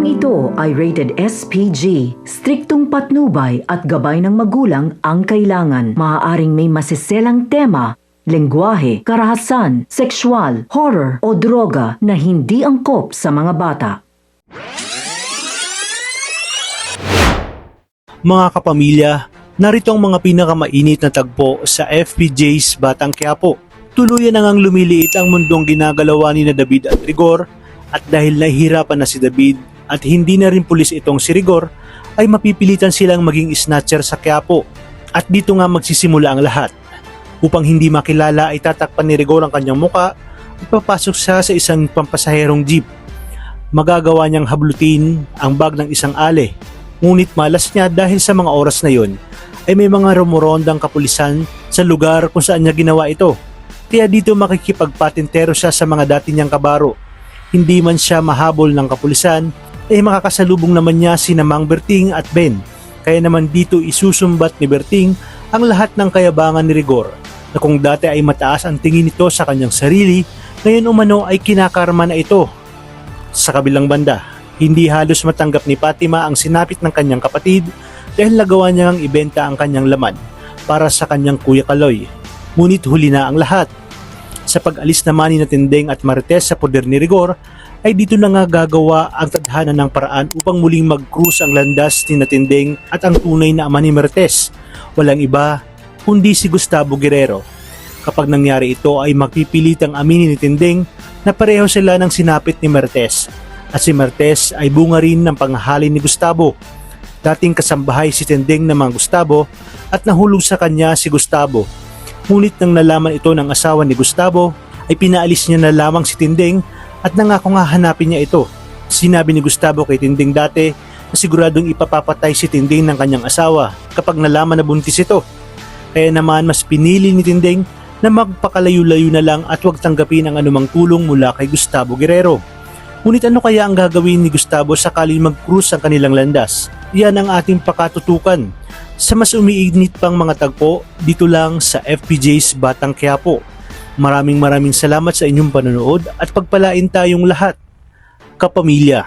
Programang ito ay rated SPG. Striktong patnubay at gabay ng magulang ang kailangan. Maaaring may masiselang tema, lengguwahe, karahasan, sexual, horror o droga na hindi angkop sa mga bata. Mga kapamilya, narito ang mga pinakamainit na tagpo sa FPJ's Batang Quiapo. Tuluyan na ngang lumiliit ang mundong ginagalawa ni na David at Rigor, at dahil nahihirapan na si David at hindi na rin pulis itong si Rigor, ay mapipilitan silang maging snatcher sa Quiapo. At dito nga magsisimula ang lahat. Upang hindi makilala ay tatakpan ni Rigor ang kanyang muka at papasok siya sa isang pampasaherong jeep. Magagawa niyang hablutin ang bag ng isang ale. Ngunit malas niya dahil sa mga oras na yon ay may mga rumorondang kapulisan sa lugar kung saan niya ginawa ito. Kaya dito makikipagpatintero siya sa mga dati niyang kabaro. Hindi man siya mahabol ng kapulisan, ay makakasalubong naman niya sina Mang Berting at Ben. Kaya naman dito isusumbat ni Berting ang lahat ng kayabangan ni Rigor, na kung dati ay mataas ang tingin nito sa kanyang sarili, ngayon umano ay kinakarma na ito. Sa kabilang banda, hindi halos matanggap ni Fatima ang sinapit ng kanyang kapatid dahil nagawa niyang ibenta ang kanyang laman para sa kanyang Kuya Kaloy. Ngunit huli na ang lahat. Sa pag-alis naman ni Tindeng at Marites sa poder ni Rigor, ay dito na nga gagawa ang tadhana ng paraan upang muling mag-cruise ang landas ni Tindeng at ang tunay na ama ni Marites. Walang iba kundi si Gustavo Guerrero. Kapag nangyari ito ay magpipilitang aminin ni Tindeng na pareho sila ng sinapit ni Marites. At si Marites ay bunga rin ng panghahalin ni Gustavo. Dating kasambahay si Tindeng ng mga Gustavo at nahulog sa kanya si Gustavo. Ngunit nang nalaman ito ng asawa ni Gustavo, ay pinaalis niya na lamang si Tindeng at nangako nga hanapin niya ito. Sinabi ni Gustavo kay Tindeng dati na siguradong ipapapatay si Tindeng ng kanyang asawa kapag nalaman na buntis ito. Kaya naman mas pinili ni Tindeng na magpakalayo-layo na lang at huwag tanggapin ang anumang tulong mula kay Gustavo Guerrero. Ngunit ano kaya ang gagawin ni Gustavo sakaling mag-cruise ang kanilang landas? Yan ang ating pakatutukan. Sa mas umiinit pang mga tagpo, dito lang sa FPJ's Batang Quiapo. Maraming salamat sa inyong panonood at pagpalain tayong lahat, kapamilya.